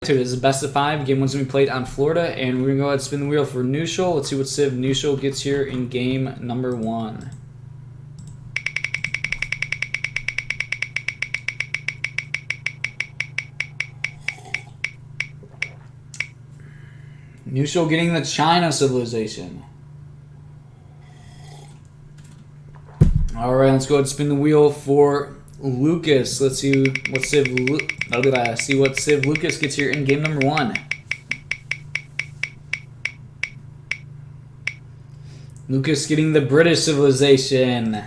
to it. This is best of 5. Game 1's going to be played on Florida, and we're going to go ahead and spin the wheel for Knuschel. Let's see what civ Knuschel gets here in game number 1. Knuschel getting the China civilization. Alright, let's go ahead and spin the wheel for Lucas. Let's see what civ Lucas gets here in game number 1. Lucas getting the British civilization.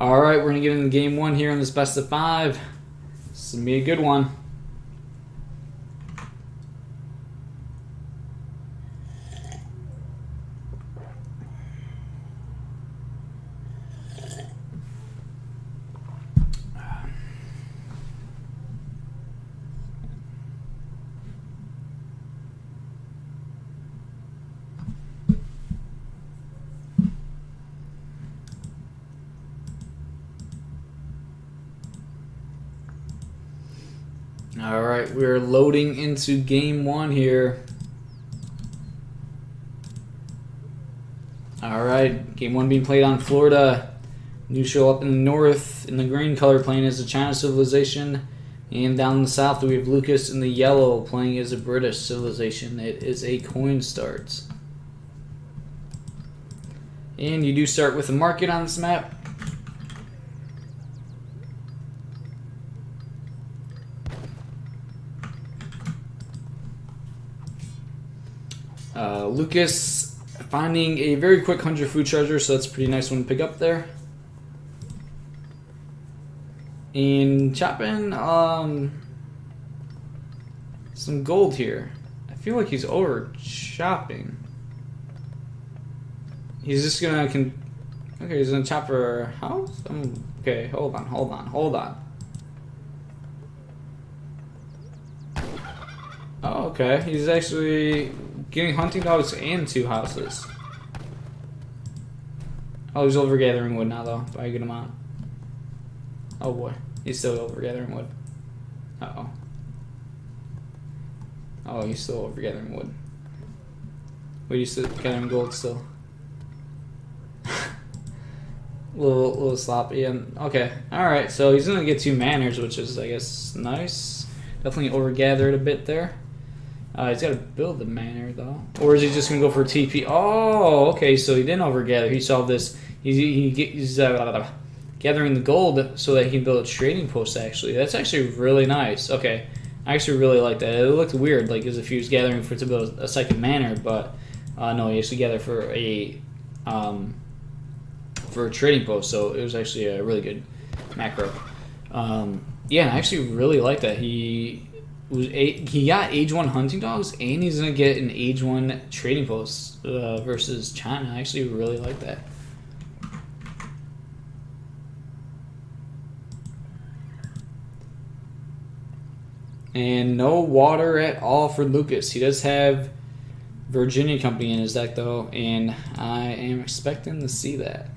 Alright, we're going to get into game 1 here in this best of 5. This is going to be a good one. Alright, we're loading into game 1 here. Alright, game 1 being played on Florida. Knuschel up in the north in the green color playing as the China civilization. And down in the south we have Lucas in the yellow playing as a British civilization. It is a coin start. And you do start with a market on this map. Lucas finding a very quick 100 food treasure, so that's a pretty nice one to pick up there. And chopping some gold here. I feel like he's over chopping. He's just gonna okay, he's gonna chop her house? Okay, hold on. Oh, okay. He's actually getting hunting dogs and 2 houses. Oh, he's over gathering wood now, though, by a good amount. Oh boy, he's still over gathering wood. Uh-oh. Oh, he's still over gathering wood. Wait, he's still gathering gold still. little sloppy. And okay, alright, so he's gonna get 2 manors, which is, I guess, nice. Definitely over gathered a bit there. He's got to build the manor, though. Or is he just going to go for TP? Oh, okay, so he didn't overgather. He solved this. He's gathering the gold so that he can build a trading post, actually. That's actually really nice. Okay, I actually really like that. It looked weird, like as if he was gathering to build a second manor, but no, he actually gathered for a trading post, so it was actually a really good macro. Yeah, I actually really like that. He got age 1 hunting dogs, and he's gonna get an age 1 trading post versus China. I actually really like that. And no water at all for Lucas. He does have Virginia Company in his deck, though, and I am expecting to see that.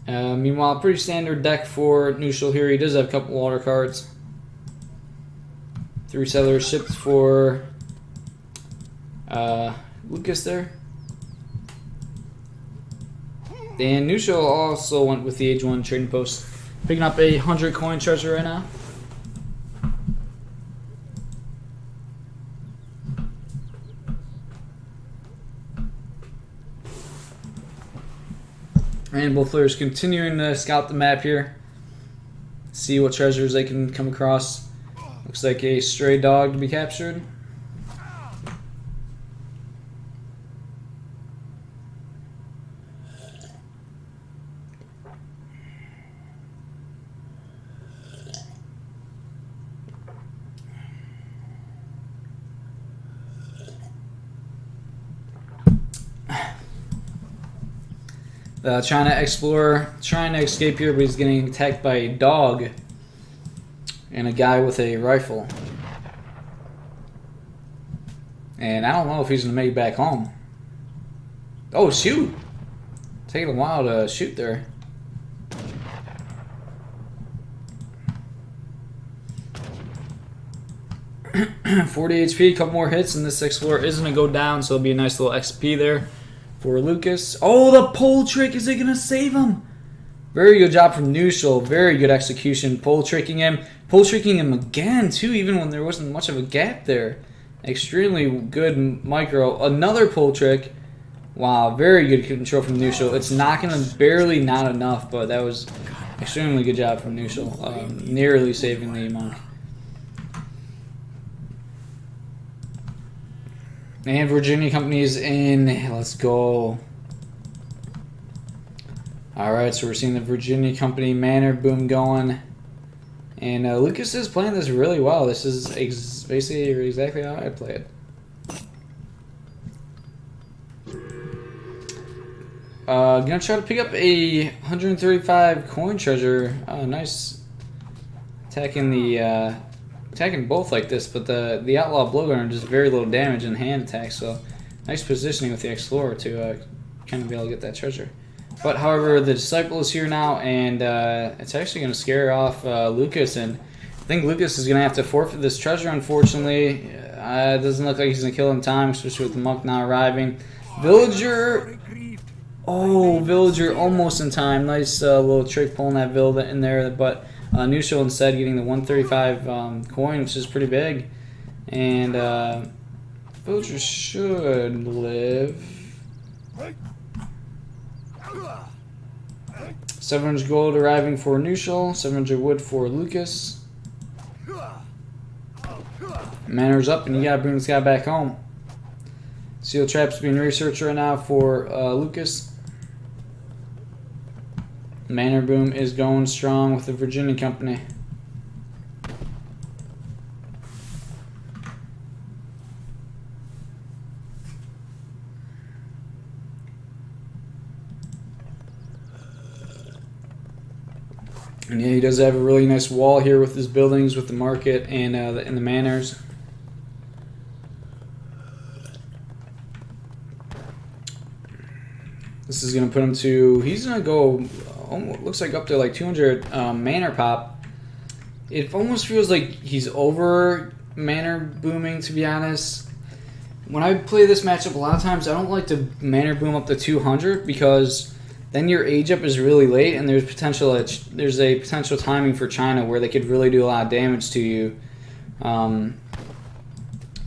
Meanwhile, pretty standard deck for Knuschel here. He does have a couple water cards. 3 settlers shipped for Lucas there. And Knuschel also went with the age 1 trading post, picking up a 100 coin treasure right now. And both players continuing to scout the map here, see what treasures they can come across. Looks like a stray dog to be captured. The China explorer trying to escape here, but he's getting attacked by a dog and a guy with a rifle. And I don't know if he's going to make it back home. Oh, shoot! Taking a while to shoot there. 40 HP, couple more hits, and this Explorer is going to go down, so it'll be a nice little XP there for Lucas. Oh, the pole trick! Is it going to save him? Very good job from Knuschel. Very good execution. Pole tricking him. Pole tricking him again, too, even when there wasn't much of a gap there. Extremely good micro. Another pole trick. Wow, very good control from Knuschel. It's knocking him barely not enough, but that was extremely good job from Knuschel. Nearly saving the monk. And Virginia Company's in. Let's go. Alright, so we're seeing the Virginia Company Manor boom going. And Lucas is playing this really well. This is basically exactly how I play it. Gonna try to pick up a 135 coin treasure. Nice. Attacking both like this, but the Outlaw Blowgunner does very little damage in hand attack, so nice positioning with the Explorer to kind of be able to get that treasure. But however, the Disciple is here now, and it's actually going to scare off Lucas, and I think Lucas is going to have to forfeit this treasure, unfortunately. It doesn't look like he's going to kill in time, especially with the monk now arriving. Villager! Oh, Villager almost in time. Nice little trick pulling that Villager in there, but Knuschel instead getting the 135 coin, which is pretty big. And Villager should live. 700 gold arriving for Knuschel, 700 wood for Lucas. Manor's up, and you gotta bring this guy back home. Seal traps being researched right now for Lucas. Manor boom is going strong with the Virginia Company. And yeah, he does have a really nice wall here with his buildings, with the market and the manors. This is going to put him to, he's going to go, almost, looks like up to like 200 manor pop. It almost feels like he's over manor booming, to be honest. When I play this matchup, a lot of times I don't like to manor boom up to 200 because then your age up is really late, and there's a potential timing for China where they could really do a lot of damage to you,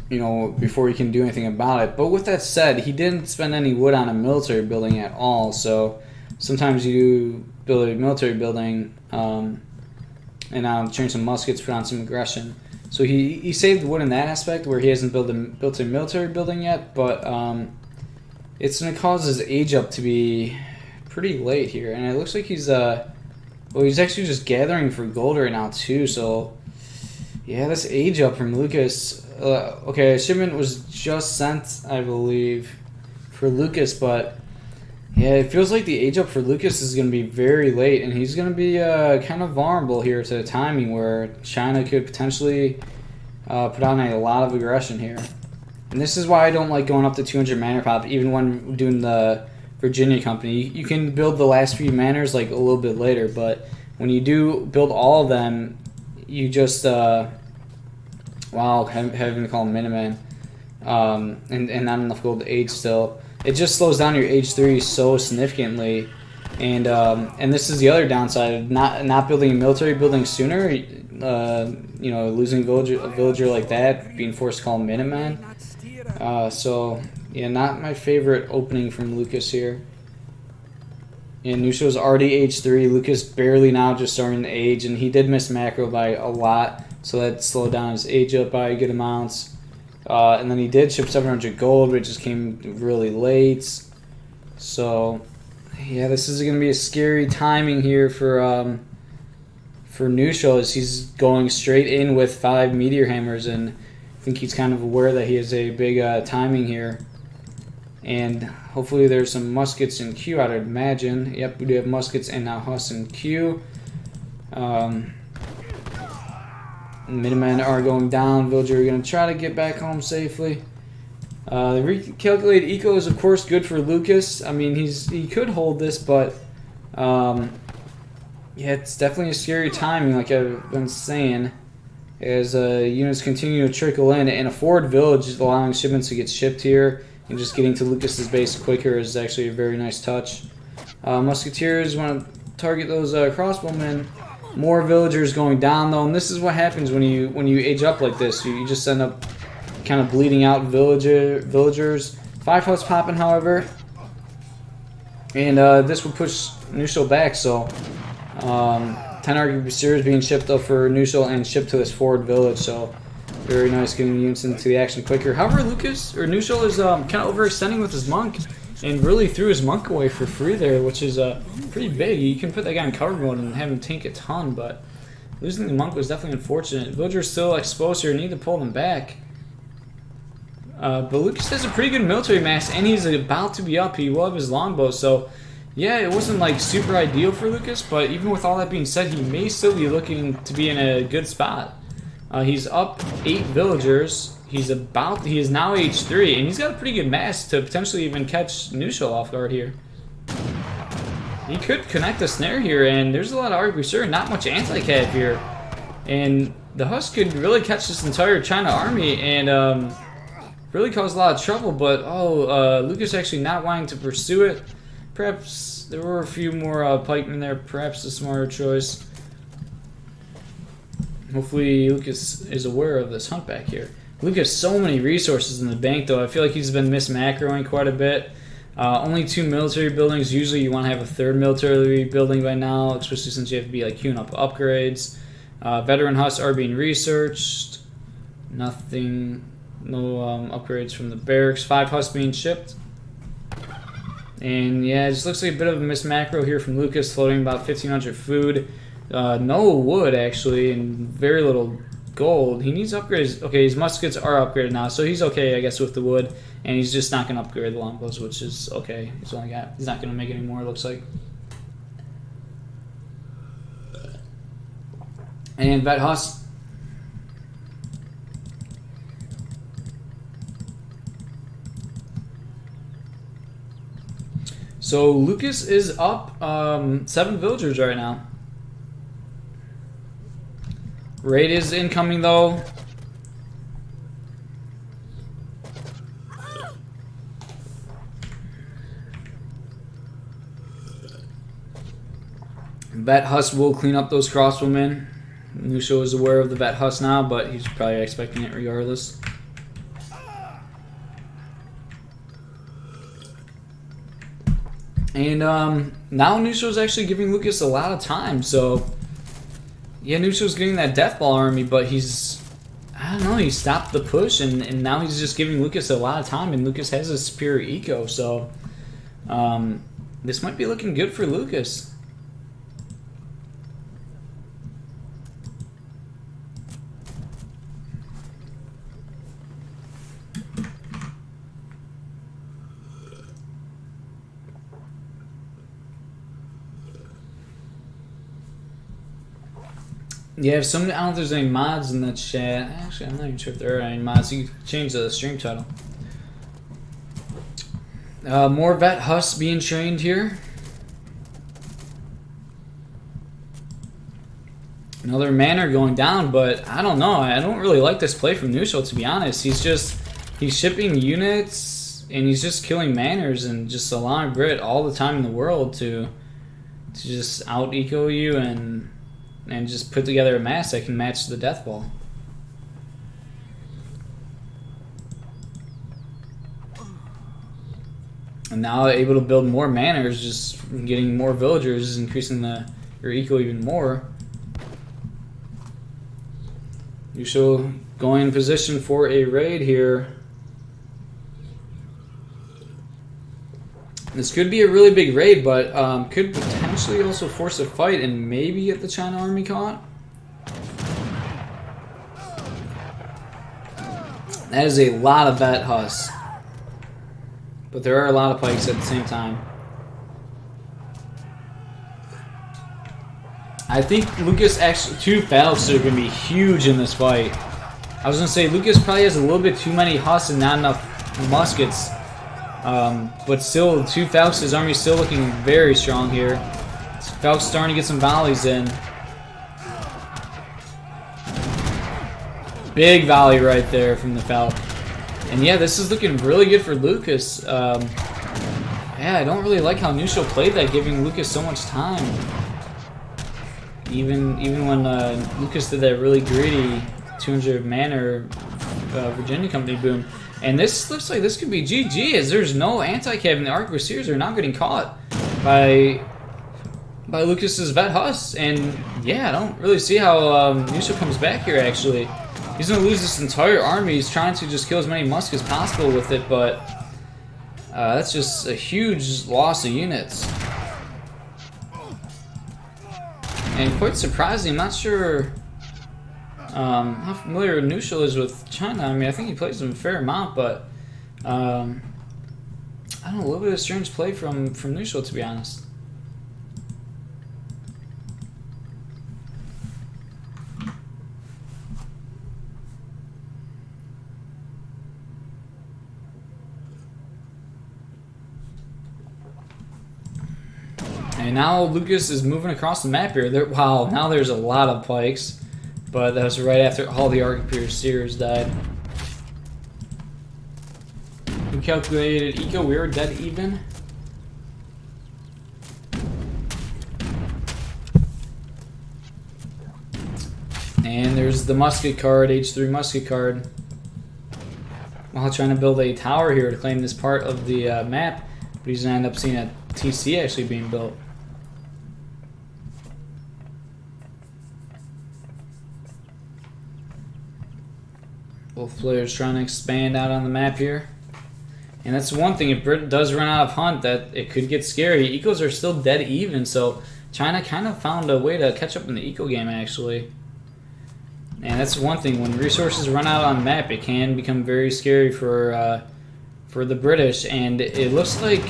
you know, before you can do anything about it. But with that said, he didn't spend any wood on a military building at all. So sometimes you build a military building, and train some muskets, put on some aggression. So he saved wood in that aspect where he hasn't built a military building yet, but it's going to cause his age up to be pretty late here, and it looks like he's he's actually just gathering for gold right now too. So yeah, this age up from Lucas. Okay, a shipment was just sent, I believe, for Lucas, but yeah, it feels like the age up for Lucas is going to be very late, and he's going to be kind of vulnerable here to the timing where China could potentially put on a lot of aggression here. And this is why I don't like going up to 200 manor pop, even when doing the Virginia Company. You can build the last few manors like a little bit later, but when you do build all of them, you just having to call them Miniman, and not enough gold to age still. It just slows down your age 3 so significantly, and this is the other downside of not building a military building sooner. You know, losing a villager like that, being forced to call him Miniman. So yeah, not my favorite opening from Lucas here. And Knuschel's already age 3. Lucas barely now just starting to age, and he did miss macro by a lot, so that slowed down his age up by good amounts. And then he did ship 700 gold, which just came really late. So yeah, this is going to be a scary timing here for Knuschel, as he's going straight in with 5 meteor hammers, and I think he's kind of aware that he has a big timing here. And hopefully there's some muskets in queue, I'd imagine. Yep, we do have muskets and now Huss in queue. Minutemen are going down. Villager are going to try to get back home safely. The recalculated eco is, of course, good for Lucas. I mean, he could hold this, but yeah, it's definitely a scary timing, like I've been saying. as units continue to trickle in, and a forward village is allowing shipments to get shipped here, and just getting to Lucas's base quicker is actually a very nice touch. Musketeers want to target those crossbowmen. More villagers going down though, and this is what happens when you age up like this. You just end up kind of bleeding out villagers. 5 huts popping, however, and this will push Knuschel back. So 10 arquebusiers being shipped up for Knuschel and shipped to this forward village. So very nice, getting the units into the action quicker. However, Knuschel is kind of overextending with his monk, and really threw his monk away for free there, which is pretty big. You can put that guy in cover mode and have him tank a ton, but losing the monk was definitely unfortunate. Villagers still exposed here, need to pull them back. But Lucas has a pretty good military mass, and he's about to be up. He will have his longbow, so yeah, it wasn't like super ideal for Lucas, but even with all that being said, he may still be looking to be in a good spot. He's up 8 villagers. He is now age 3, and he's got a pretty good mass to potentially even catch Knuschel off guard here. He could connect a snare here, and there's a lot of arquebusier, not much anti-cav here. And the Husk could really catch this entire China army and really cause a lot of trouble, but Lucas actually not wanting to pursue it. Perhaps there were a few more pikemen there, perhaps a smarter choice. Hopefully Lucas is aware of this hunt back here. Lucas has so many resources in the bank though. I feel like he's been mismacroing quite a bit. Only 2 military buildings. Usually you want to have a 3rd military building by now, especially since you have to be like queuing up upgrades. Veteran Husks are being researched. Nothing, no upgrades from the barracks. 5 Husks being shipped. And yeah, it just looks like a bit of a mismacro here from Lucas, floating about 1,500 food. No wood actually, and very little gold. He needs upgrades. Okay, his muskets are upgraded now, so he's okay, I guess, with the wood. And he's just not going to upgrade the longbows, which is okay. He's not going to make any more, it looks like. And Vet Husk. So Lucas is up 7 villagers right now. Raid is incoming though. Vet Husk will clean up those crossbowmen. Knuschel is aware of the Vet Husk now, but he's probably expecting it regardless. And now Knuschel is actually giving Lucas a lot of time, so yeah, Knuschel's getting that Death Ball army, but I don't know, he stopped the push, and now he's just giving Lucas a lot of time, and Lucas has a superior eco, so this might be looking good for Lucas. Yeah, if somebody, I don't know if there's any mods in the chat. Actually, I'm not even sure if there are any mods. You can change the stream title. More Vet Husks being trained here. Another manor going down, but I don't know. I don't really like this play from Knuschel, to be honest. He's shipping units, and he's just killing manors and just allowing Brit all the time in the world to just out-eco you and just put together a mass that can match the Death Ball. And now able to build more manors, just getting more villagers, increasing your eco even more. Knuschel going in position for a raid here. This could be a really big raid, but could potentially also force a fight and maybe get the China army caught. That is a lot of Vet Husks. But there are a lot of pikes at the same time. I think Lucas actually, 2 Falcons are going to be huge in this fight. I was going to say, Lucas probably has a little bit too many Husks and not enough muskets. But still, 2 Falcons, his army is still looking very strong here. Falcons starting to get some volleys in. Big volley right there from the Falcon. And yeah, this is looking really good for Lucas. Yeah, I don't really like how Knuschel played that, giving Lucas so much time. Even when Lucas did that really greedy 200 mana Virginia Company boom. And this looks like this could be GG, as there's no anti-cav, and the Arquebusiers are not getting caught by Lucas's Vet Huss. And yeah, I don't really see how Knuschel comes back here, actually. He's going to lose this entire army. He's trying to just kill as many Musk as possible with it, but that's just a huge loss of units. And quite surprising, I'm not sure how familiar Knuschel is with China. I mean, I think he plays them a fair amount, but I don't know, a little bit of strange play from Knuschel, to be honest. And now Lucas is moving across the map here. Wow, now there's a lot of pikes. But that was right after all the Arquebusiers died. We calculated eco, we were dead even. And there's the musket card, H3 musket card. While trying to build a tower here to claim this part of the map, but he's going to end up seeing a TC actually being built. Both players trying to expand out on the map here. And that's one thing, if Britain does run out of hunt, that it could get scary. Ecos are still dead even, so China kind of found a way to catch up in the eco game, actually. And that's one thing, when resources run out on the map, it can become very scary for the British. And it looks like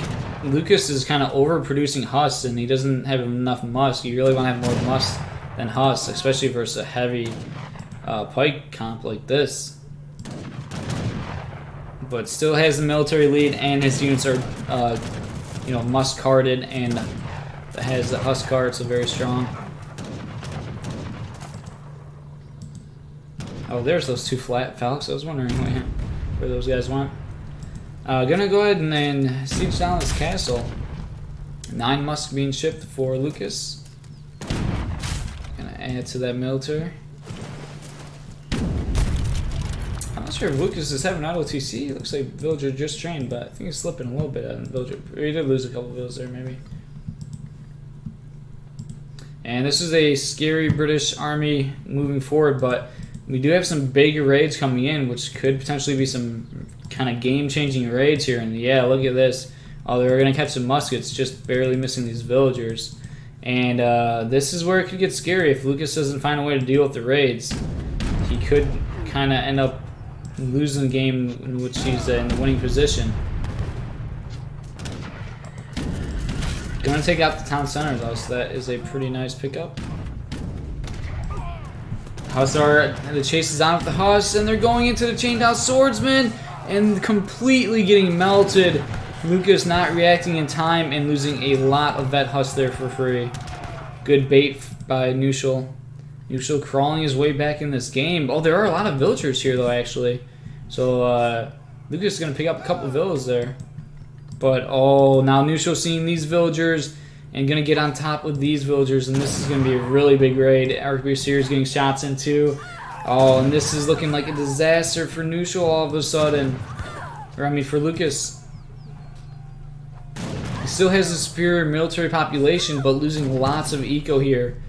Lucas is kind of overproducing Huss, and he doesn't have enough Musk. You really want to have more Musk than Huss, especially versus a heavy pike comp like this. But still has the military lead, and his units are, Musk carded, and has the Huss card, so very strong. Oh, there's those two flat Falcons. I was wondering where those guys went. Gonna go ahead and then siege down this castle. 9 Musk being shipped for Lucas. Gonna add to that military. I'm not sure if Lucas is having auto TC. It looks like Villager just trained, but I think he's slipping a little bit on Villager. He did lose a couple of villas there, maybe. And this is a scary British army moving forward, but we do have some big raids coming in, which could potentially be some kind of game-changing raids here. And yeah, look at this. Oh, they're going to catch some muskets, just barely missing these villagers. And this is where it could get scary if Lucas doesn't find a way to deal with the raids. He could kind of end up losing the game in which he's in the winning position. Going to take out the town center, though, so that is a pretty nice pickup. The chase is on with the Huss, and they're going into the chained out swordsman and completely getting melted. Lucas not reacting in time and losing a lot of vet Huss there for free. Good bait by Knuschel. Knuschel crawling his way back in this game. Oh, there are a lot of villagers here, though, actually. So Lucas is going to pick up a couple of villas there. But, oh, now Knuschel seeing these villagers and going to get on top of these villagers, and this is going to be a really big raid. Arquebusiers getting shots into. Oh, and this is looking like a disaster for Knuschel all of a sudden. Or, I mean, for Lucas. He still has a superior military population, but losing lots of eco here.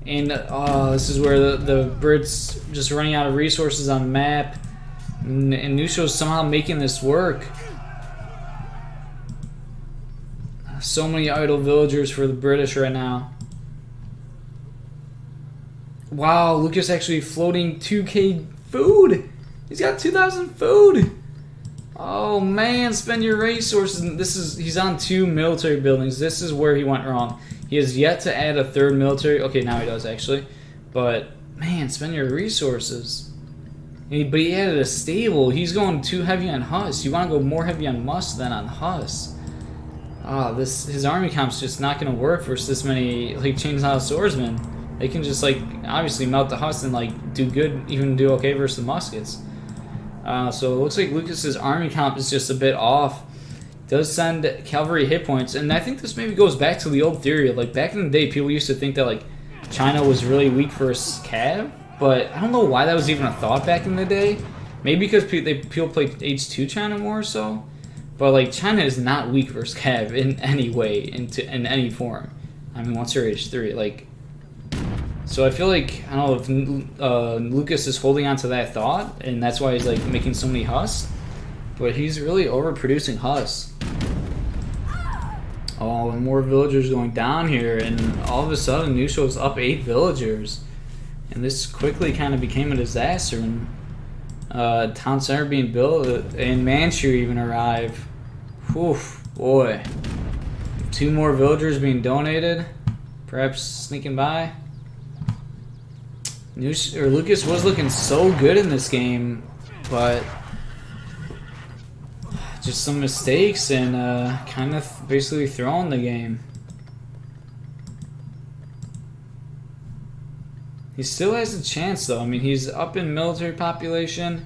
And, oh, this is where the Brits just running out of resources on the map. And Knuschel's somehow making this work. So many idle villagers for the British right now. Wow, Lucas actually floating 2k food. He's got 2,000 food. Oh man, spend your resources. He's on 2 military buildings. This is where he went wrong. He has yet to add a 3rd military. Okay, now he does actually. But man, spend your resources. But he added a stable. He's going too heavy on Huss. You want to go more heavy on Musk than on Huss. His army comp's just not going to work versus this many like chainsaw swordsmen. They can just like obviously melt the husk and like do good, even do okay versus the muskets. So it looks like Lucas's army comp is just a bit off. Does send cavalry hit points, and I think this maybe goes back to the old theory of like back in the day, people used to think that like China was really weak versus cav, but I don't know why that was even a thought back in the day. Maybe because people played H2 China more so, but like China is not weak versus cav in any way, in any form. I mean, once you're H3, like. So I feel like, I don't know if Lucas is holding on to that thought, and that's why he's like making so many husks, but he's really overproducing husks. Oh, and more villagers going down here, and all of a sudden Knuschel's up 8 villagers, and this quickly kind of became a disaster. And town center being built, and Manchu even arrive. Whew, boy. 2 more villagers being donated, perhaps sneaking by. Lucas was looking so good in this game, but just some mistakes and kind of basically throwing the game. He still has a chance though. I mean, he's up in military population.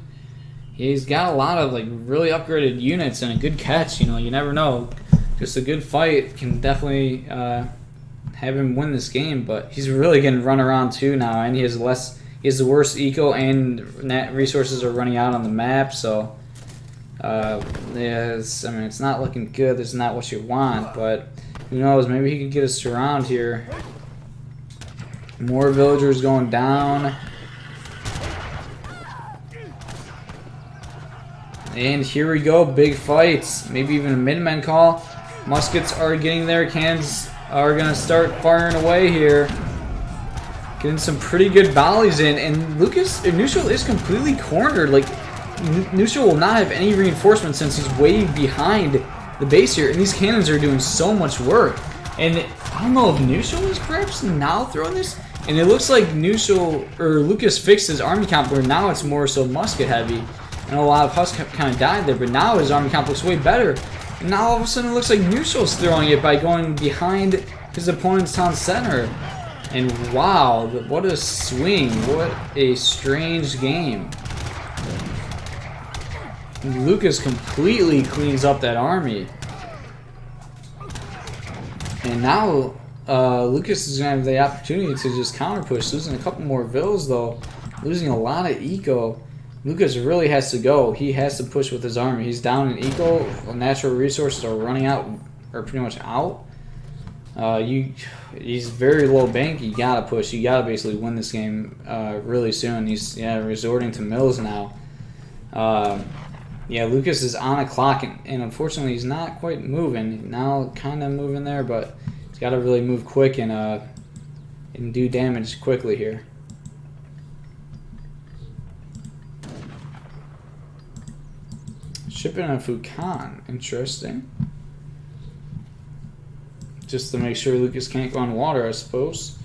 He's got a lot of like really upgraded units and a good catch. You know, you never know. Just a good fight can definitely have him win this game, but he's really getting run around too now, and he has the worst eco, and net resources are running out on the map. So yeah, I mean, it's not looking good. It's not what you want, but who knows? Maybe he could get us around here. More villagers going down, and here we go. Big fights. Maybe even a Minutemen call. Muskets are getting there. Cannons are going to start firing away here. Getting some pretty good volleys in. And Knuschel is completely cornered. Like, Knuschel will not have any reinforcements since he's way behind the base here. And these cannons are doing so much work. And I don't know if Knuschel is perhaps now throwing this. And it looks like Lucas fixed his army comp where now it's more so musket heavy. And a lot of Husk kind of died there. But now his army comp looks way better. And now all of a sudden it looks like Knuschel's throwing it by going behind his opponent's town center. And wow, what a swing. What a strange game. Lucas completely cleans up that army. And now Lucas is going to have the opportunity to just counter push. Losing a couple more vills though. Losing a lot of eco. Lucas really has to go. He has to push with his army. He's down in eco. Natural resources are running out, or pretty much out. He's very low bank. You gotta push. You gotta basically win this game really soon. He's resorting to mills now. Yeah, Lucas is on a clock, and unfortunately he's not quite moving. Now kind of moving there, but he's got to really move quick and do damage quickly here. Shipping on Fukan, interesting. Just to make sure Lucas can't go on water, I suppose.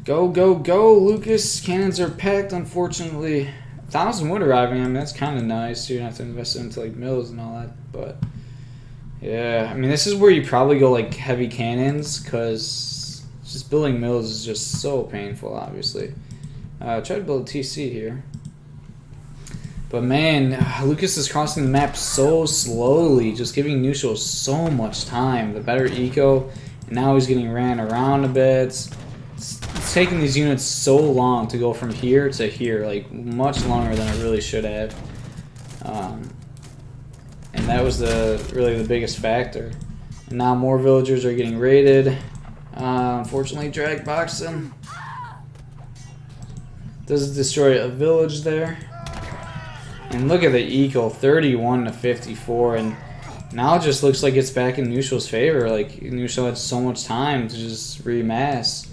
Go, go, go, Lucas. Cannons are packed, unfortunately. 1,000 wood arriving, I mean, that's kind of nice. You don't have to invest into, like, mills and all that, but... Yeah, I mean, this is where you probably go, like, heavy cannons, because just building mills is just so painful, obviously. Try to build a TC here. But man, Lucas is crossing the map so slowly, just giving Knuschel so much time. The better eco, and now he's getting ran around a bit. It's taking these units so long to go from here to here, like much longer than it really should have. And that was really the biggest factor. And now more villagers are getting raided. Unfortunately, drag boxing does destroy a village there. And look at the eco, 31 to 54, and now it just looks like it's back in Knuschel's favor. Like, Knuschel had so much time to just remass,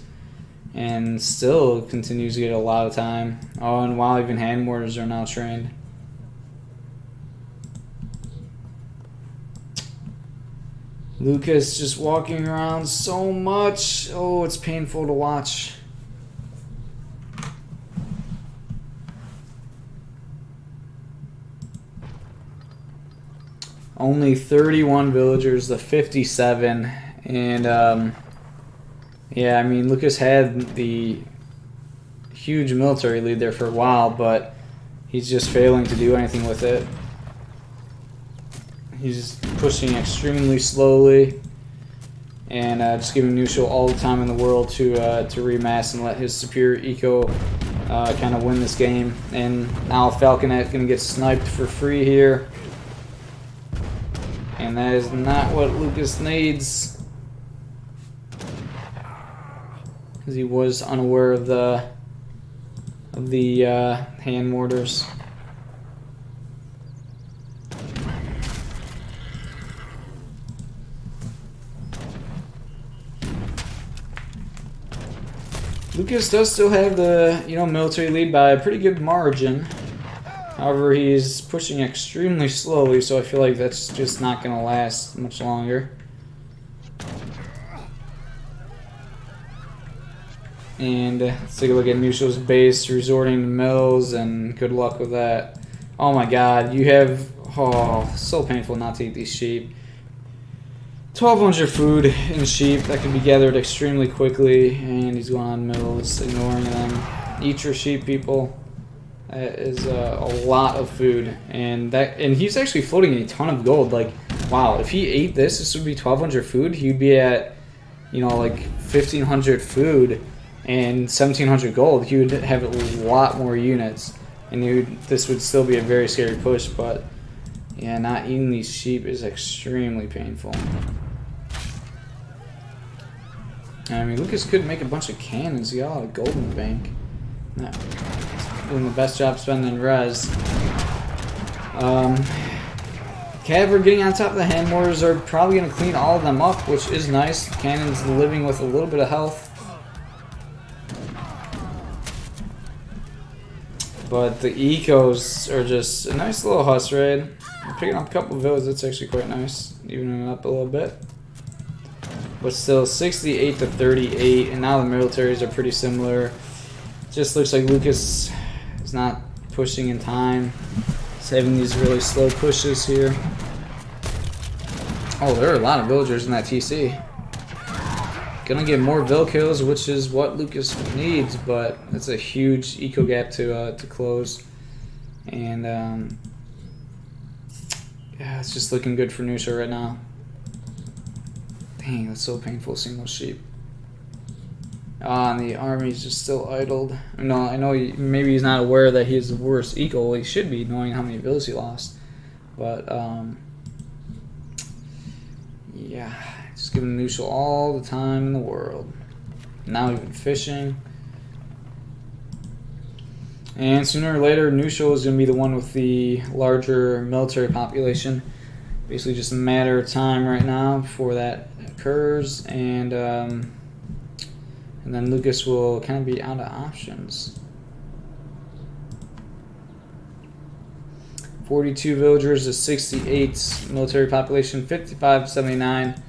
and still continues to get a lot of time. Oh, and wow, even hand mortars are now trained. Lucas just walking around so much. Oh, it's painful to watch. Only 31 villagers, the 57, and Yeah, I mean, Lucas had the huge military lead there for a while, but he's just failing to do anything with it. He's pushing extremely slowly and just giving Knuschel all the time in the world to remass and let his superior eco kind of win this game. And now Falconet going to get sniped for free here. And that is not what Lucas needs, because he was unaware of the hand mortars. Lucas does still have the military lead by a pretty good margin. However, he's pushing extremely slowly, so I feel like that's just not going to last much longer. And let's take a look at Knuschel's base, resorting to mills, and good luck with that. Oh my god, you have... Oh, so painful not to eat these sheep. 1,200 food in sheep that can be gathered extremely quickly, and he's going on mills, ignoring them. Eat your sheep, people. That is a lot of food, and he's actually floating a ton of gold. Like, wow, if he ate this would be 1,200 food. He'd be at, like 1,500 food and 1,700 gold. He would have a lot more units, and this would still be a very scary push. But yeah, not eating these sheep is extremely painful. I mean, Lucas could make a bunch of cannons. He got a lot of gold in the bank. No. Doing the best job spending res. Cav getting on top of the hand mortars are probably going to clean all of them up, which is nice. Cannon's living with a little bit of health. But the ecos are just a nice little huss raid. I'm picking up a couple of villages, that's actually quite nice. Evening it up a little bit. But still, 68 to 38, and now the militaries are pretty similar. Just looks like Lucas is not pushing in time. He's having these really slow pushes here. Oh, there are a lot of villagers in that TC. Gonna get more Vill kills, which is what Lucas needs, but it's a huge eco gap to close. And yeah, it's just looking good for Knuschel right now. Dang, that's so painful seeing those sheep. Ah, and the army's just still idled. No, I know maybe he's not aware that he has the worst eco. Well, he should be, knowing how many villas he lost. But yeah, just giving Knuschel all the time in the world. Now even fishing. And sooner or later, Knuschel is going to be the one with the larger military population. Basically just a matter of time right now before that occurs. And then Lucas will kind of be out of options. 42 villagers to 68 military population, 55-79.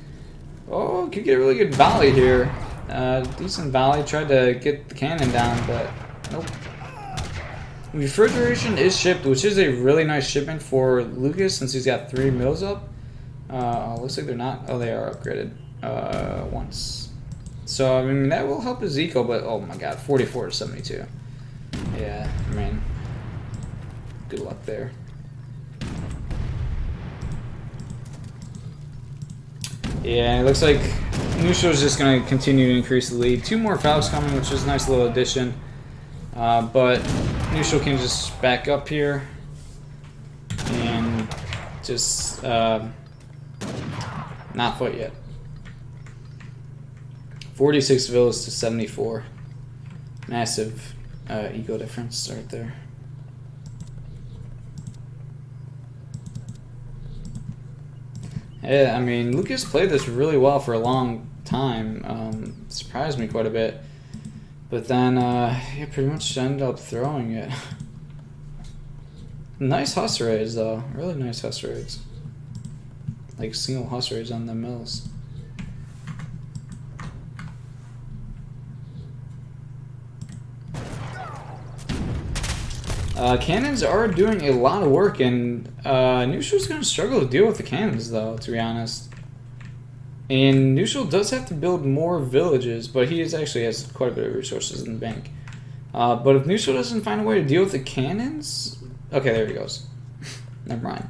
Oh, could get a really good volley here. Decent volley. Tried to get the cannon down, but nope. Refrigeration is shipped, which is a really nice shipment for Lucas since he's got 3 mills up. Looks like they're not. Oh, they are upgraded once. So, I mean, that will help his eco, but oh my god, 44 to 72. Yeah, I mean, good luck there. Yeah, it looks like Knuschel is just going to continue to increase the lead. 2 more Falcons coming, which is a nice little addition. But Knuschel can just back up here and just not fight yet. 46 villas to 74. Massive eco difference right there. Yeah, I mean, Lucas played this really well for a long time. Surprised me quite a bit. But then, he pretty much ended up throwing it. Nice huss raids, though. Really nice huss raids. Like, single huss raids on the mills. Cannons are doing a lot of work, and Knuschel's going to struggle to deal with the cannons, though, to be honest. And Neutral does have to build more villages, but he actually has quite a bit of resources in the bank. But if Neutral doesn't find a way to deal with the cannons... Okay, there he goes. Never mind.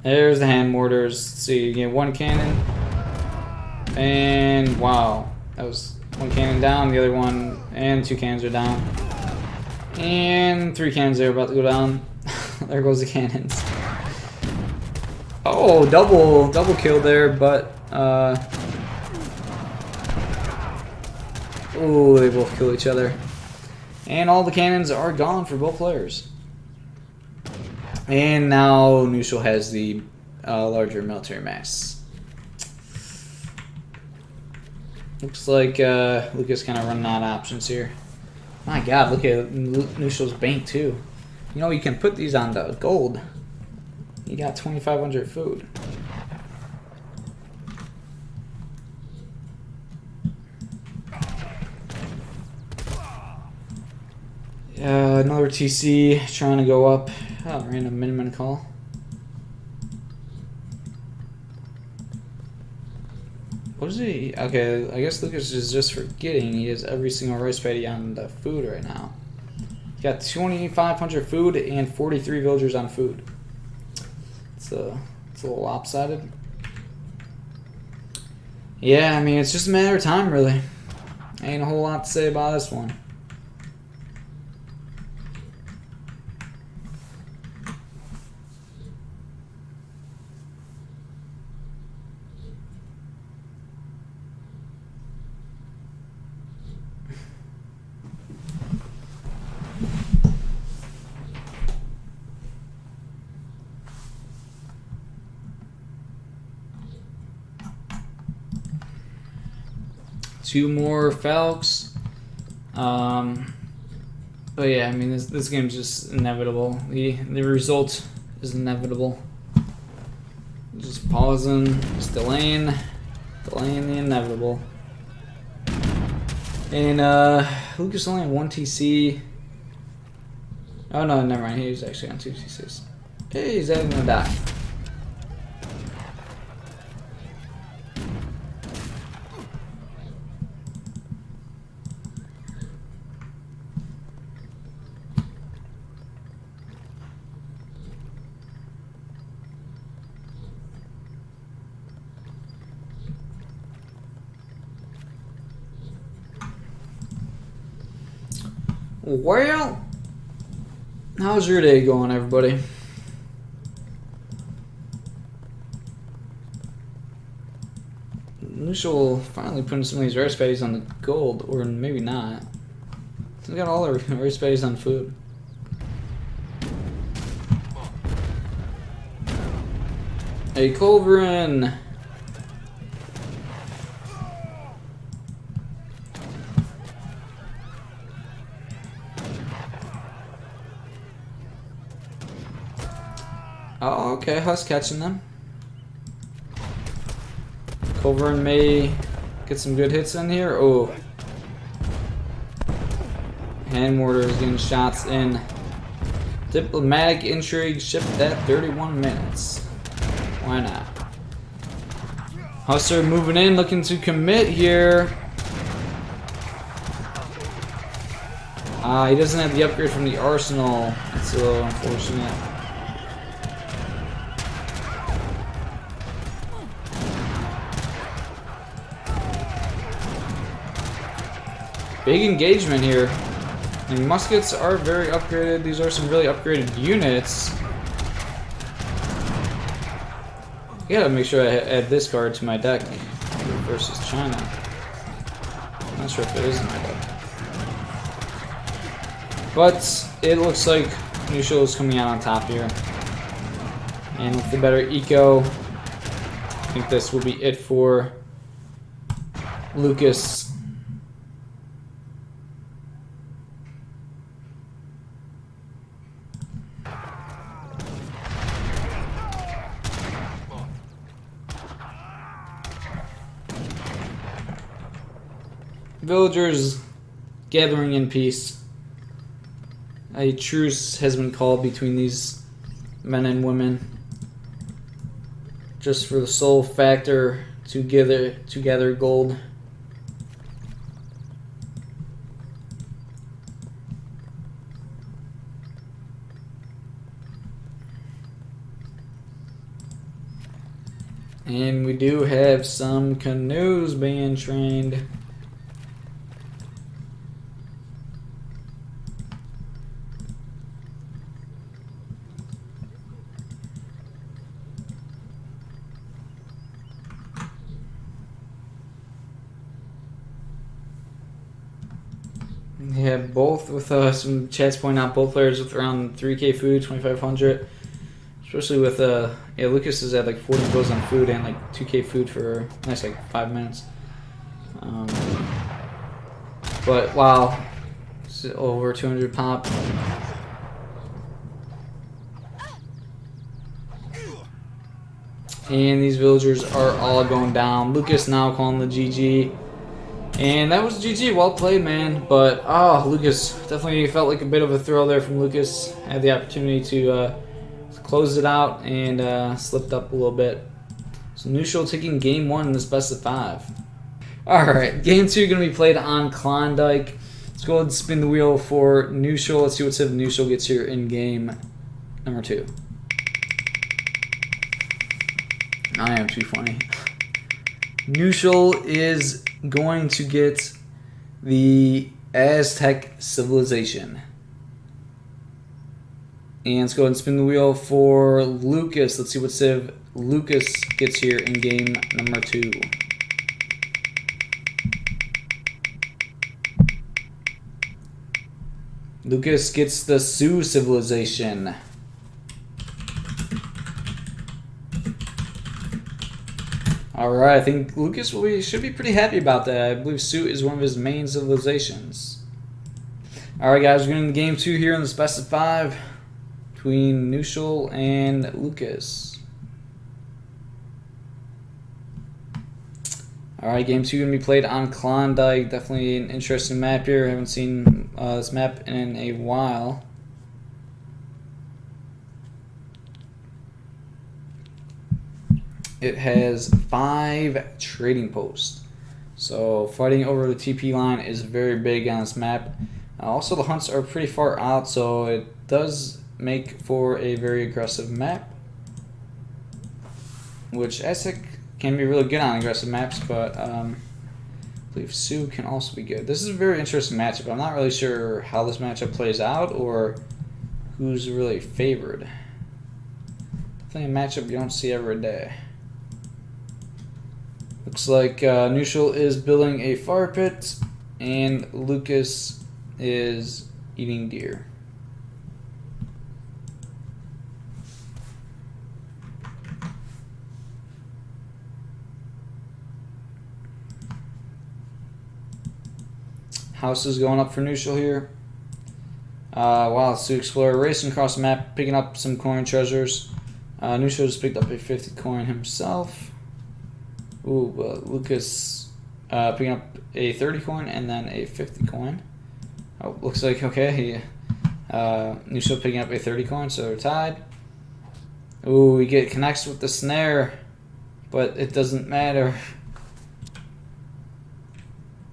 There's the hand mortars. Let's see, you get one cannon. And wow. That was one cannon down, the other one, and 2 cannons are down. And 3 cannons are about to go down. There goes the cannons. Oh, double kill there, but oh, they both kill each other. And all the cannons are gone for both players. And now Neutral has the larger military mass. Looks like Lucas kind of running out of options here. My God, look at Neutral's bank too. You know, you can put these on the gold. You got 2,500 food. Another TC trying to go up. Oh, random minimum call. What is he? Okay, I guess Lucas is just forgetting he has every single rice paddy on the food right now. He's got 2,500 food and 43 villagers on food. It's a little lopsided. Yeah, I mean, it's just a matter of time, really. Ain't a whole lot to say about this one. Two more Falcons. But yeah, I mean, this game's just inevitable. The result is inevitable. Just pausing, just delaying the inevitable. And Lucas only had 1 TC. Oh no, never mind. He was actually on 2 TCs. Hey, he's having a die. Well, how's your day going, everybody? Neutral finally putting some of these rice paddies on the gold, or maybe not. He's got all the rice paddies on food. Hey, Culverin! Oh, okay, Huss catching them. Culverin may get some good hits in here. Oh. Hand mortar is getting shots in. Diplomatic intrigue shipped at 31 minutes. Why not? Husser moving in, looking to commit here. He doesn't have the upgrade from the arsenal. It's a little unfortunate. Big engagement here. And muskets are very upgraded. These are some really upgraded units. I gotta make sure I add this card to my deck versus China. I'm not sure if it is in my deck. But it looks like Neutral is coming out on top here. And with the better eco, I think this will be it for Lucas. Villagers gathering in peace. A truce has been called between these men and women. Just for the sole factor to gather gold. And we do have some canoes being trained. Yeah, both with some chats pointing out both players with around 3k food, 2500. Especially with yeah, Lucas is at like 40 bills on food and like 2k food for nice like 5 minutes. But wow, it's over 200 pop. And these villagers are all going down. Lucas now calling the GG. And that was GG, well played, man. But, Lucas, definitely felt like a bit of a throw there from Lucas. Had the opportunity to close it out and slipped up a little bit. So Knuschel taking game 1 in this best of 5. Alright, game 2 going to be played on Klondike. Let's go ahead and spin the wheel for Knuschel. Let's see what civ Knuschel gets here in game number 2. I am too funny. Knuschel is going to get the Aztec civilization. And let's go ahead and spin the wheel for Lucas. Let's see what civ Lucas gets here in game number 2. Lucas gets the Sioux civilization. Alright, I think Lucas should be pretty happy about that. I believe Sioux is one of his main civilizations. Alright guys, we're getting game 2 here in this best of 5 between Knuschel and Lucas. Alright, game 2 going to be played on Klondike. Definitely an interesting map here. I haven't seen this map in a while. It has 5 trading posts. So fighting over the TP line is very big on this map. Also the hunts are pretty far out, so it does make for a very aggressive map. Which Aztec can be really good on aggressive maps, but I believe Sioux can also be good. This is a very interesting matchup. I'm not really sure how this matchup plays out or who's really favored. Definitely a matchup you don't see every day. Looks like Knuschel is building a fire pit and Lucas is eating deer. House is going up for Knuschel here. Wow, Sioux Explorer racing across the map, picking up some coin treasures. Knuschel just picked up a 50 coin himself. Ooh, Lucas picking up a 30 coin and then a 50 coin. Oh, looks like, okay, Knuschel picking up a 30 coin, so they're tied. Ooh, we get connects with the snare, but it doesn't matter.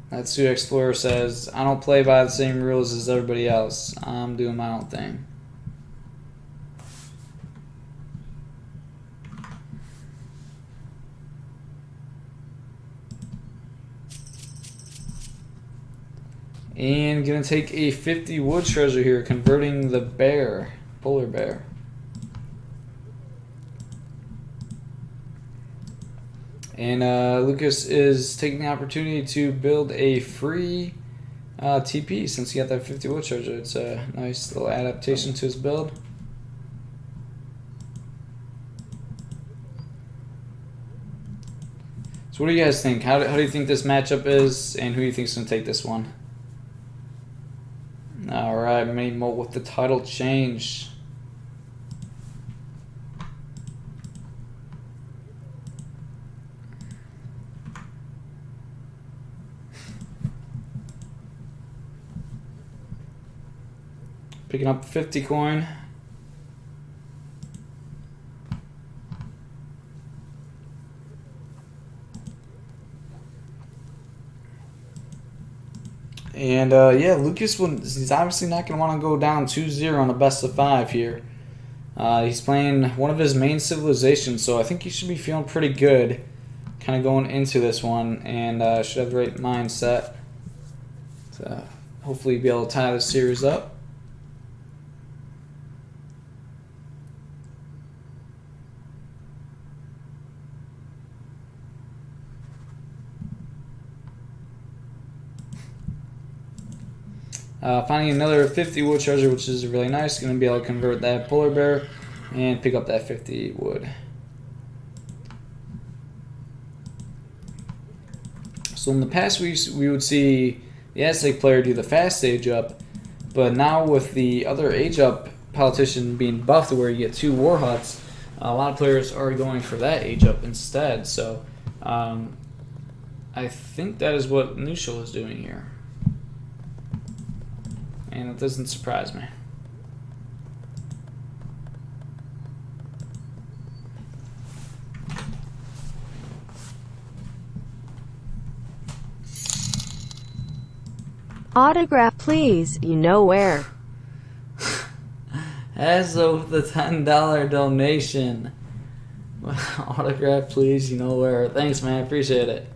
That Sioux Explorer says, I don't play by the same rules as everybody else. I'm doing my own thing. And gonna take a 50 wood treasure here, converting the bear, polar bear. And Lucas is taking the opportunity to build a free TP since he got that 50 wood treasure. It's a nice little adaptation to his build. So what do you guys think? How do you think this matchup is, and who do you think is going to take this one? Alright, Mamo with the title change. Picking up 50 coin. And yeah, Lucas he's obviously not going to want to go down 2-0 on a best of 5 here. He's playing one of his main civilizations, so I think he should be feeling pretty good kind of going into this one, and should have the right mindset to hopefully be able to tie the series up. Finding another 50 wood treasure, which is really nice. Going to be able to convert that polar bear and pick up that 50 wood. So in the past we would see the Aztec player do the fast age up, but now with the other age up politician being buffed where you get 2 war huts, a lot of players are going for that age up instead. So I think that is what Knuschel is doing here. And it doesn't surprise me. Autograph please, you know where. As of the $10 donation. Autograph please, you know where. Thanks, man. I appreciate it.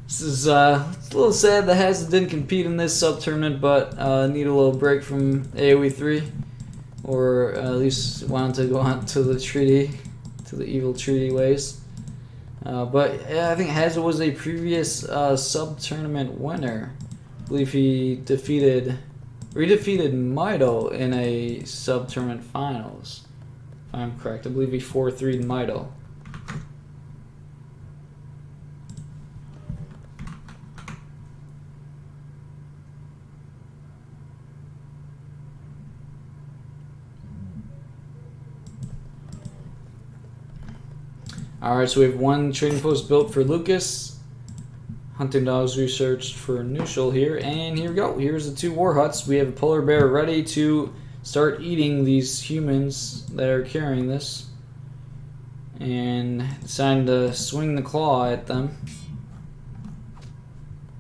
This is it's a little sad that Hazard didn't compete in this sub-tournament, but need a little break from AoE 3. Or at least wanted to go on to the treaty, to the evil treaty ways. But yeah, I think Hazard was a previous sub-tournament winner. I believe he defeated Mito in a sub-tournament finals. If I'm correct, I believe he 4-3'd Mito. Alright, so we have 1 trading post built for Lucas. Hunting dogs researched for Knuschel here. And here we go. Here's the 2 war huts. We have a polar bear ready to start eating these humans that are carrying this. And deciding to swing the claw at them.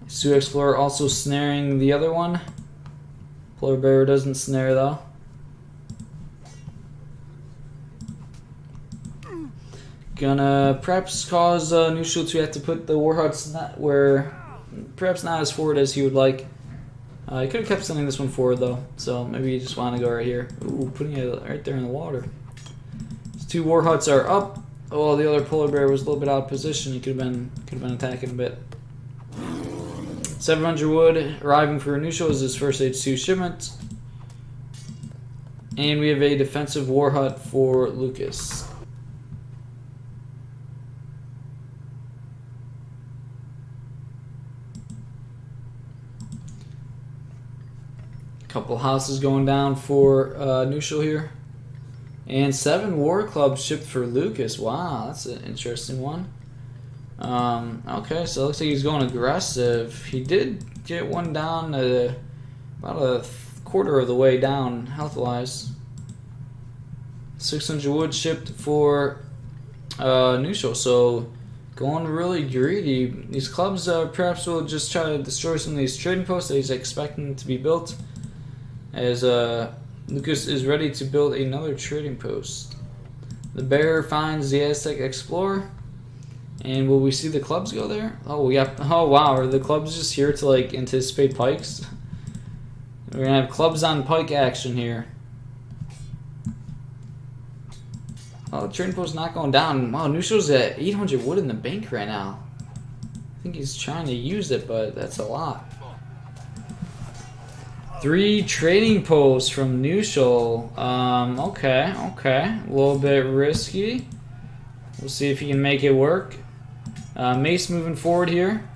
Sioux Explorer also snaring the other one. Polar bear doesn't snare though. Gonna perhaps cause Knuschel to have to put the war huts perhaps not as forward as he would like. He could have kept sending this one forward though, so maybe you just want to go right here. Ooh, putting it right there in the water. These 2 war huts are up. Oh, the other polar bear was a little bit out of position. He could have been attacking a bit. 700 wood arriving for Knuschel as his first age 2 shipment, and we have a defensive war hut for Lucas. Couple houses going down for Knuschel here. And 7 war clubs shipped for Lucas. Wow, that's an interesting one. Okay, so it looks like he's going aggressive. He did get one down about a quarter of the way down health-wise. 600 wood shipped for Knuschel, so going really greedy. These clubs perhaps will just try to destroy some of these trading posts that he's expecting to be built, as Lucas is ready to build another trading post. The bear finds the Aztec Explorer, and will we see the clubs go there? Oh, oh wow, are the clubs just here to like anticipate pikes? We're gonna have clubs on pike action here. Oh, the trading post's not going down. Wow, Knuschel's at 800 wood in the bank right now. I think he's trying to use it, but that's a lot. 3 trading posts from Knuschel. Okay. A little bit risky. We'll see if he can make it work. Mace moving forward here.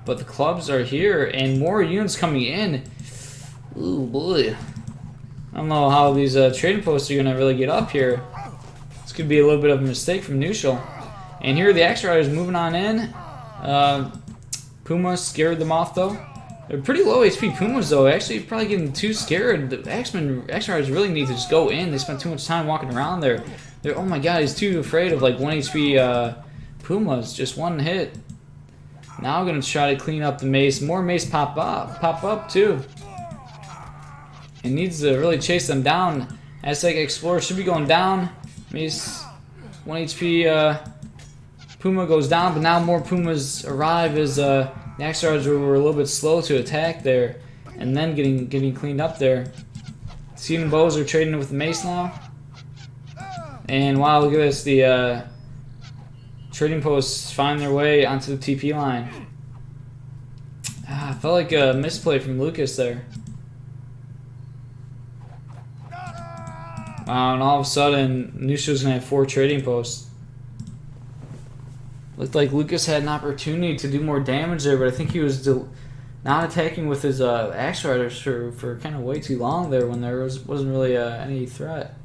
But the clubs are here, and more units coming in. Ooh, boy. I don't know how these trading posts are going to really get up here. This could be a little bit of a mistake from Knuschel. And here are the Axe Riders moving on in. Puma scared them off, though. They're pretty low HP Pumas, though. Actually, probably getting too scared. The Axe Riders really need to just go in. They spent too much time walking around there. They're, oh my god, he's too afraid of like 1 HP Pumas. Just one hit. Now we're gonna try to clean up the mace. More mace pop up too. It needs to really chase them down. Aztec Explorer should be going down. Mace 1 HP. Puma goes down, but now more Pumas arrive as the Axe Riders were a little bit slow to attack there, and then getting cleaned up there. Seaton Bows are trading with the mace now. And wow, look at this. The trading posts find their way onto the TP line. I felt like a misplay from Lucas there. Wow, and all of a sudden, Knuschel's gonna have 4 trading posts. Looked like Lucas had an opportunity to do more damage there, but I think he was not attacking with his Axe Riders for kind of way too long there when there wasn't really any threat.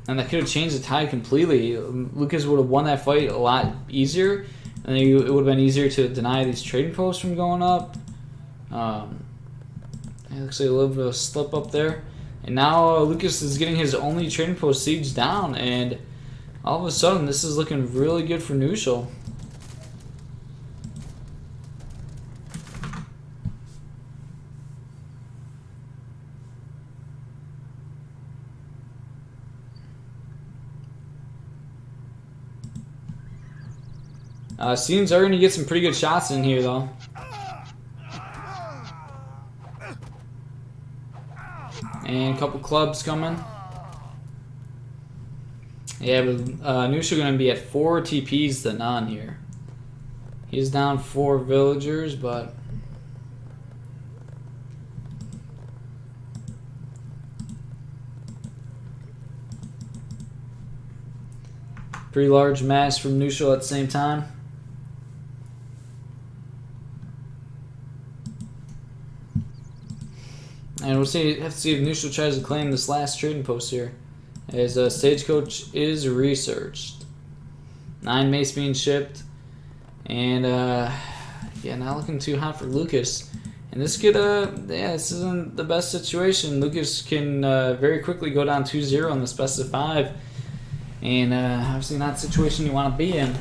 And that could have changed the tide completely. Lucas would have won that fight a lot easier, and it would have been easier to deny these trading posts from going up. It looks like a little bit of a slip up there. And now Lucas is getting his only trading post siege down, and all of a sudden this is looking really good for Knuschel. Seems are going to get some pretty good shots in here, though. And a couple clubs coming. Yeah, but Knuschel going to be at 4 TPs to none here. He's down 4 villagers, but pretty large mass from Knuschel at the same time. And we'll see. Have to see if Knuschel tries to claim this last trading post here, as Stagecoach is researched. 9 mace being shipped, and yeah, not looking too hot for Lucas. And this could, yeah, this isn't the best situation. Lucas can very quickly go down 2-0 in this best of 5, and obviously not the situation you want to be in.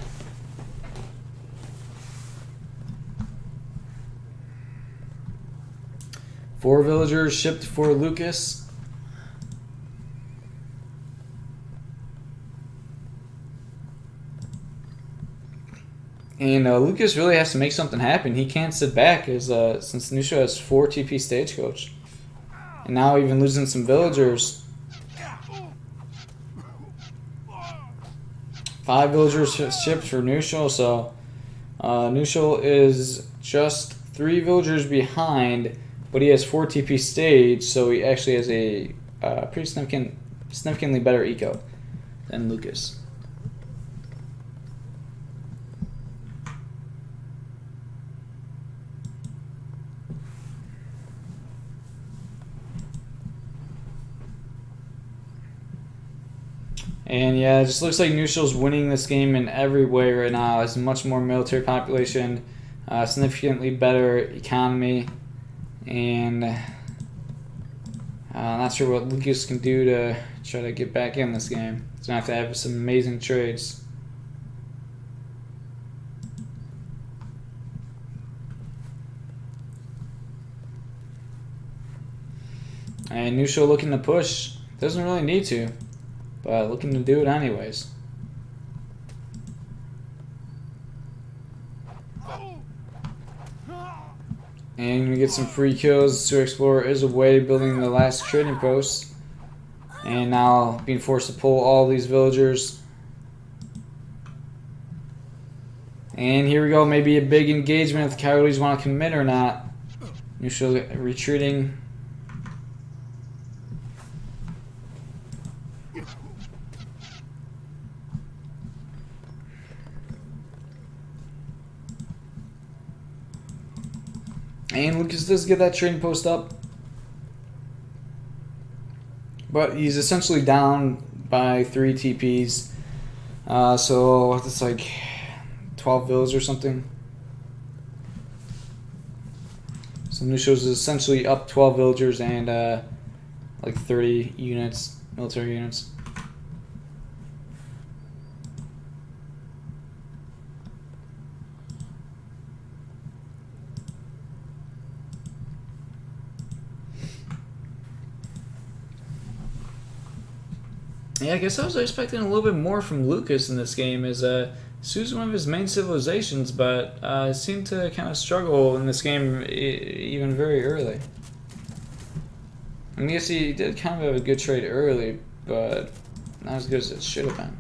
Four villagers shipped for Lucas. And Lucas really has to make something happen. He can't sit back as since Knuschel has 4 TP Stagecoach. And now even losing some villagers. 5 villagers shipped for Knuschel, so Knuschel is just 3 villagers behind. But he has 4 TP stage, so he actually has a pretty significantly better eco than Lucas. And yeah, it just looks like Knuschel's winning this game in every way right now. Has much more military population, significantly better economy. And I'm not sure what Lucas can do to try to get back in this game. He's going to have some amazing trades. And Knuschel looking to push. Doesn't really need to, but looking to do it anyways. And we get some free kills. Sioux Explorer is away building the last trading post. And now being forced to pull all these villagers. And here we go. Maybe a big engagement if the Coyotes want to commit or not. Knuschel retreating. And Lucas does get that trading post up. But he's essentially down by 3 TPs. So it's like 12 villas or something. So Knuschel's essentially up 12 villagers and like 30 units, military units. Yeah, I guess I was expecting a little bit more from Lucas in this game, as Sioux is one of his main civilizations, but seemed to kind of struggle in this game even very early. I mean, yes, he did kind of have a good trade early, but not as good as it should have been.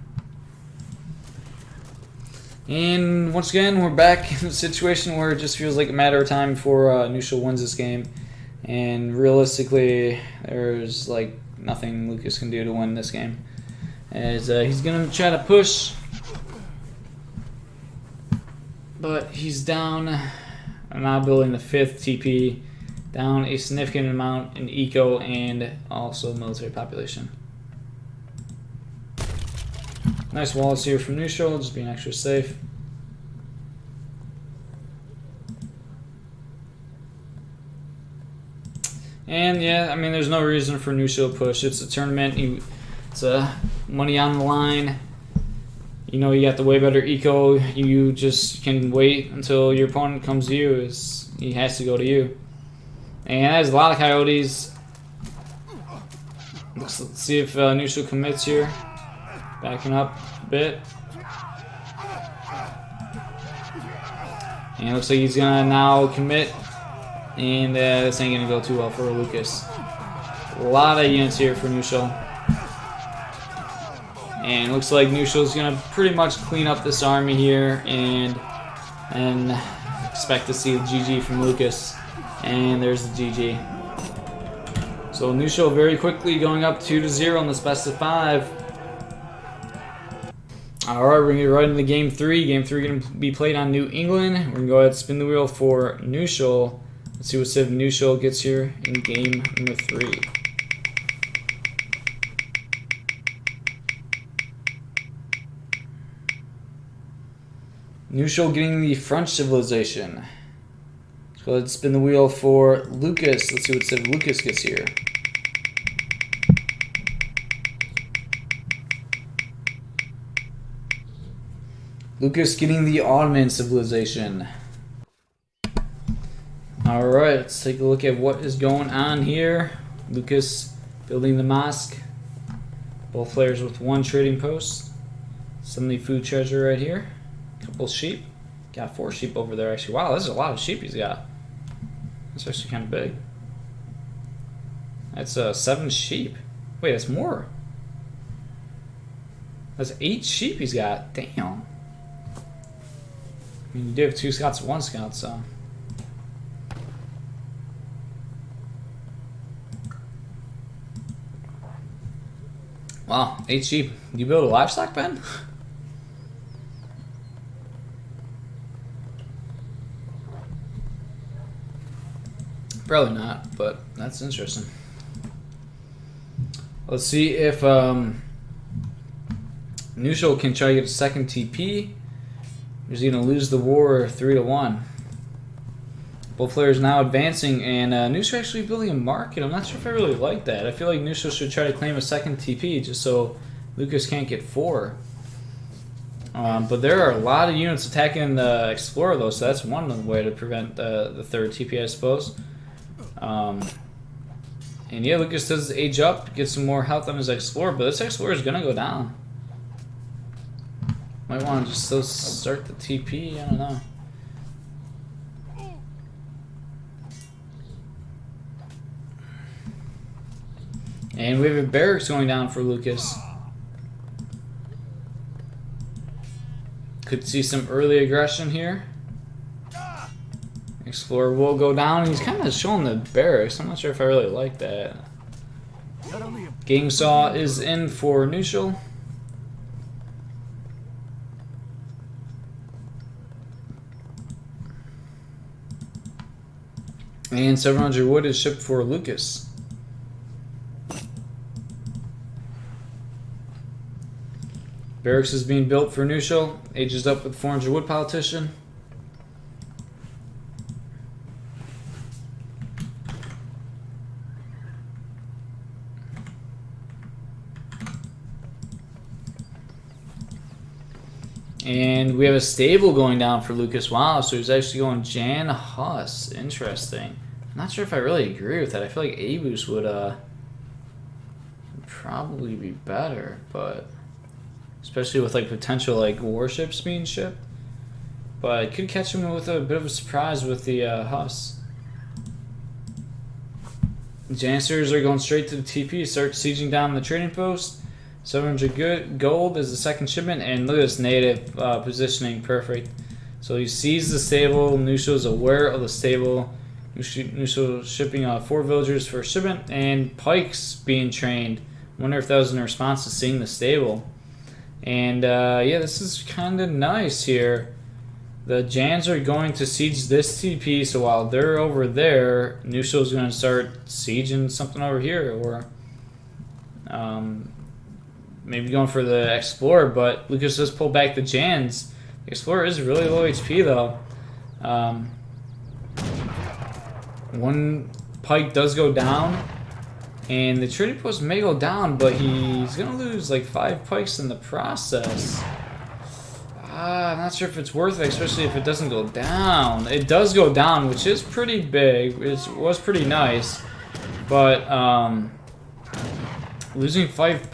And once again, we're back in a situation where it just feels like a matter of time before Knuschel wins this game. And realistically, there's like nothing Lucas can do to win this game. As he's going to try to push, but he's down. I'm now building the 5th TP, down a significant amount in eco and also military population. Nice walls here from Knuschel, just being extra safe. And yeah, I mean, there's no reason for Knuschel to push. It's a tournament. It's money on the line. You know, you got the way better eco. You just can wait until your opponent comes to you. He has to go to you. And there's a lot of coyotes. Let's see if Knuschel commits here. Backing up a bit. And it looks like he's going to now commit. And this ain't going to go too well for Lucas. A lot of units here for Knuschel. And it looks like Knuschel's going to pretty much clean up this army here. And expect to see the GG from Lucas. And there's the GG. So Knuschel very quickly going up 2-0 in this best of 5. Alright, we're going to get right into Game 3. Game 3 going to be played on New England. We're going to go ahead and spin the wheel for Knuschel. Let's see what civ Knuschel gets here in game number 3. Knuschel getting the French civilization. Let's go ahead and spin the wheel for Lucas. Let's see what civ Lucas gets here. Lucas getting the Ottoman civilization. Alright, let's take a look at what is going on here. Lucas building the mosque. Both players with 1 trading post. Some of the food treasure right here. Couple sheep. Got 4 sheep over there actually. Wow, there's a lot of sheep he's got. That's actually kind of big. That's 7 sheep. Wait, that's more. That's 8 sheep he's got. Damn. I mean, you do have 2 scouts and 1 scout, so. Wow, 8 sheep. You build a livestock pen? Probably not, but that's interesting. Let's see if Knuschel can try to get a second TP. He's going to lose the war 3-1. Both players now advancing, and Knuschel actually building a market. I'm not sure if I really like that. I feel like Knuschel should try to claim a second TP just so Lucas can't get 4. But there are a lot of units attacking the Explorer, though, so that's one way to prevent the 3rd TP, I suppose. And yeah, Lucas does age up, get some more health on his Explorer, but this Explorer is going to go down. Might want to just still start the TP, I don't know. And we have a barracks going down for Lucas. Could see some early aggression here. Explorer will go down. He's kind of showing the barracks. I'm not sure if I really like that. Game saw is in for Knuschel. And 700 wood is shipped for Lucas. Barracks is being built for Knuschel. Ages up with 400 wood politician. And we have a stable going down for Lucas. Wow, so he's actually going Jan Hus. Interesting. I'm not sure if I really agree with that. I feel like Abus would probably be better, but especially with like potential like warships being shipped. But it could catch him with a bit of a surprise with the Huss. Janicers are going straight to the TP, start sieging down the trading post. 700 gold is the second shipment, and look at this native positioning, perfect. So he sees the stable, Knuschel is aware of the stable. Knuschel shipping 4 villagers for shipment, and pikes being trained. Wonder if that was in response to seeing the stable. And yeah, this is kind of nice here. The Jans are going to siege this TP, so while they're over there, Knuschel's going to start sieging something over here, or maybe going for the Explorer, but Lucas does pull back the Jans. The Explorer is really low HP, though. One pike does go down, and the trading post may go down, but he's going to lose like 5 pikes in the process. I'm not sure if it's worth it, especially if it doesn't go down. It does go down, which is pretty big. It was pretty nice, but losing five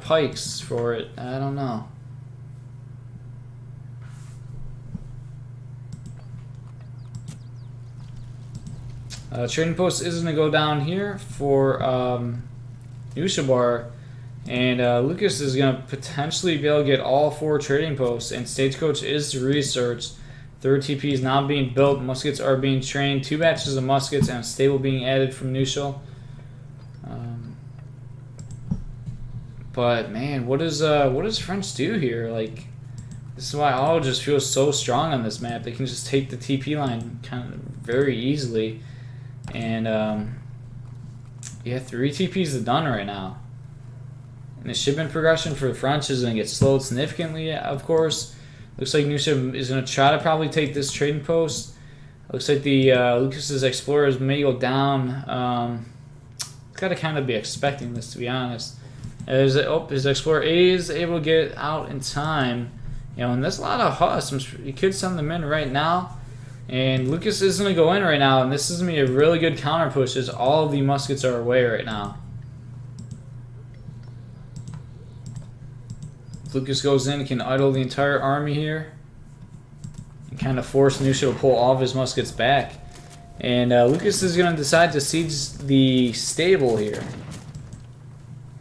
pikes for it, I don't know. Trading post is going to go down here for Knuschelbär. And Lucas is going to potentially be able to get all 4 trading posts. And Stagecoach is researched. 3rd TP is now being built. Muskets are being trained. 2 batches of muskets and a stable being added from Knuschel. But man, what does French do here? Like, this is why Otto just feels so strong on this map. They can just take the TP line kind of very easily. And yeah, 3 TPs are done right now. And the shipment progression for the French is going to get slowed significantly, of course. Looks like Knuschel is going to try to probably take this trading post. Looks like the Lucas's Explorers may go down. Got to kind of be expecting this, to be honest. As his Explorer is able to get out in time. You know, and there's a lot of Huss. You could send them in right now. And Lucas is going to go in right now, and this is going to be a really good counter push as all of the muskets are away right now. If Lucas goes in, he can idle the entire army here and kind of force Knuschel to pull all of his muskets back. And Lucas is going to decide to siege the stable here.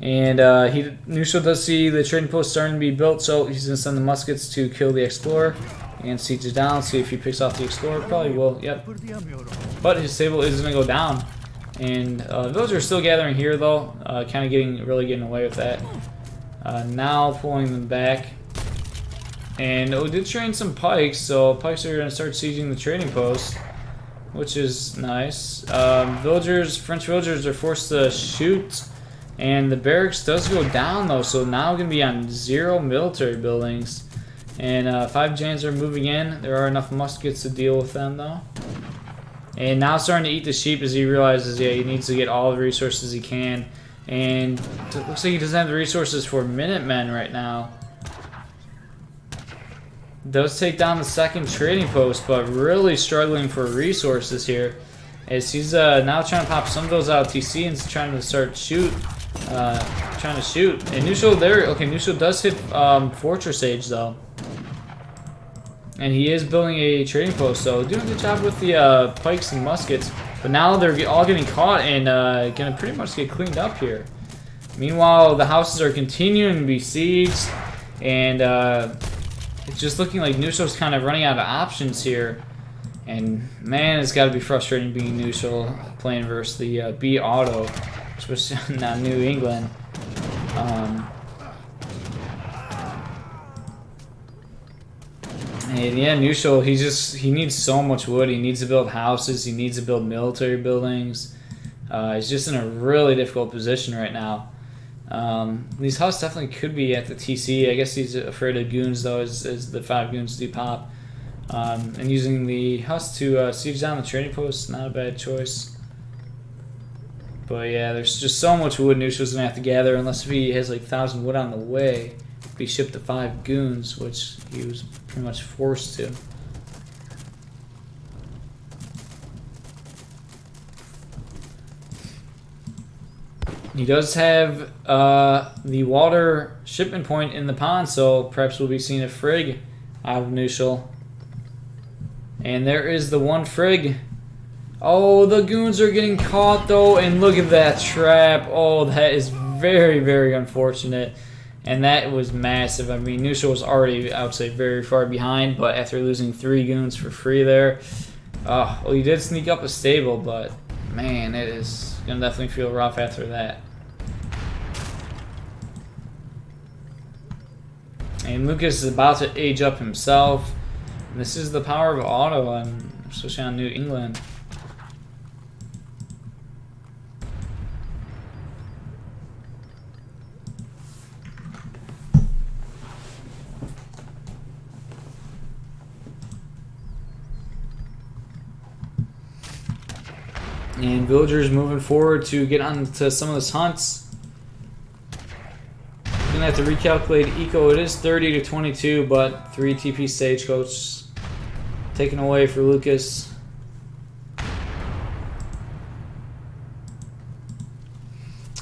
And Knuschel does see the trading post starting to be built, so he's going to send the muskets to kill the Explorer and siege it down. See if he picks off the Explorer. Probably will, yep. But his stable is going to go down. And those are still gathering here, though. Kind of really getting away with that. Now pulling them back. And we did train some pikes, so pikes are going to start sieging the trading post, which is nice. French villagers are forced to shoot, and the barracks does go down though, so now we're going to be on 0 military buildings. And 5 Jans are moving in. There are enough muskets to deal with them though. And now starting to eat the sheep as he realizes, yeah, he needs to get all the resources he can. And it looks like he doesn't have the resources for Minutemen right now. Does take down the 2nd trading post, but really struggling for resources here. As he's now trying to pop some of those out of TC and trying to start shoot. Trying to shoot. And Knuschel there, okay, Knuschel does hit Fortress Age though. And he is building a trading post, so doing a good job with the pikes and muskets. But now they're all getting caught and gonna pretty much get cleaned up here. Meanwhile, the houses are continuing to be sieged, and it's just looking like Knuschel's kind of running out of options here. And man, it's got to be frustrating being Knuschel playing versus the B Otto, especially not New England. And yeah, Knuschel, he needs so much wood. He needs to build houses. He needs to build military buildings. He's just in a really difficult position right now. These Huss definitely could be at the TC. I guess he's afraid of goons though, as the 5 goons do pop. And using the Huss to siege down the trading post, not a bad choice. But yeah, there's just so much wood Knuschel's gonna have to gather, unless if he has like 1,000 wood on the way. Be shipped to 5 goons, which he was pretty much forced to. He does have the water shipment point in the pond, so perhaps we'll be seeing a frig out of Knuschel. And there is the one frig. Oh, the goons are getting caught though, and look at that trap. Oh, that is very, very unfortunate. And that was massive. I mean, Knuschel was already, I would say, very far behind, but after losing 3 goons for free there, well, he did sneak up a stable, but man, it is gonna definitely feel rough after that. And Lucas is about to age up himself. And this is the power of Otto, and especially on New England. And villagers moving forward to get onto some of those hunts. Gonna have to recalculate eco. It is 30 to 22, but 3 TP stagecoach taken away for Lucas.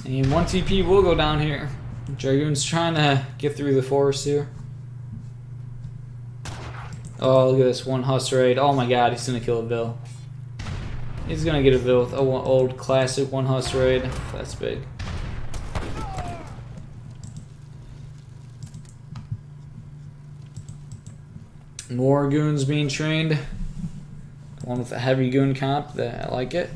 And 1 TP will go down here. Dragoon's trying to get through the forest here. Oh, look at this one Huss raid. Oh my god, he's gonna kill a Bill. He's gonna get a Bill with an old classic 1 Huss raid. That's big. More goons being trained. One with a heavy goon comp. That I like it.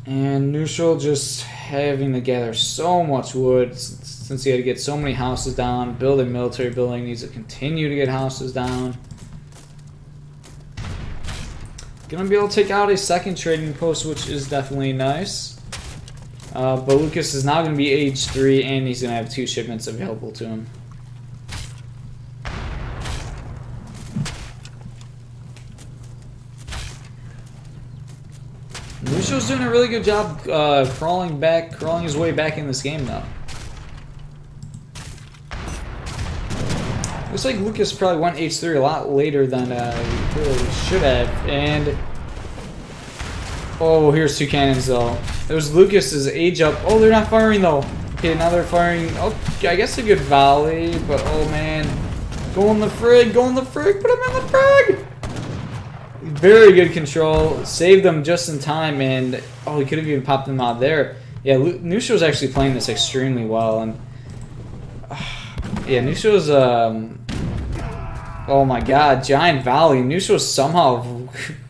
And Knuschel just having to gather so much wood since he had to get so many houses down. Building military building needs to continue to get houses down. Gonna be able to take out a second trading post, which is definitely nice. But Lucas is now going to be age 3, and he's going to have 2 shipments available to him. Knuschel's doing a really good job crawling his way back in this game, though. Looks like Lucas probably went age 3 a lot later than he really should have. And oh, here's 2 cannons, though. It was Lucas's age up. Oh, they're not firing, though. Okay, now they're firing. Oh, I guess a good volley, but oh man. Go on the frig, put him in the frig! Very good control. Saved them just in time, and oh, he could have even popped them out there. Yeah, Knuschel's actually playing this extremely well, and yeah, Knuschel's oh my god, giant volley. Knuschel's somehow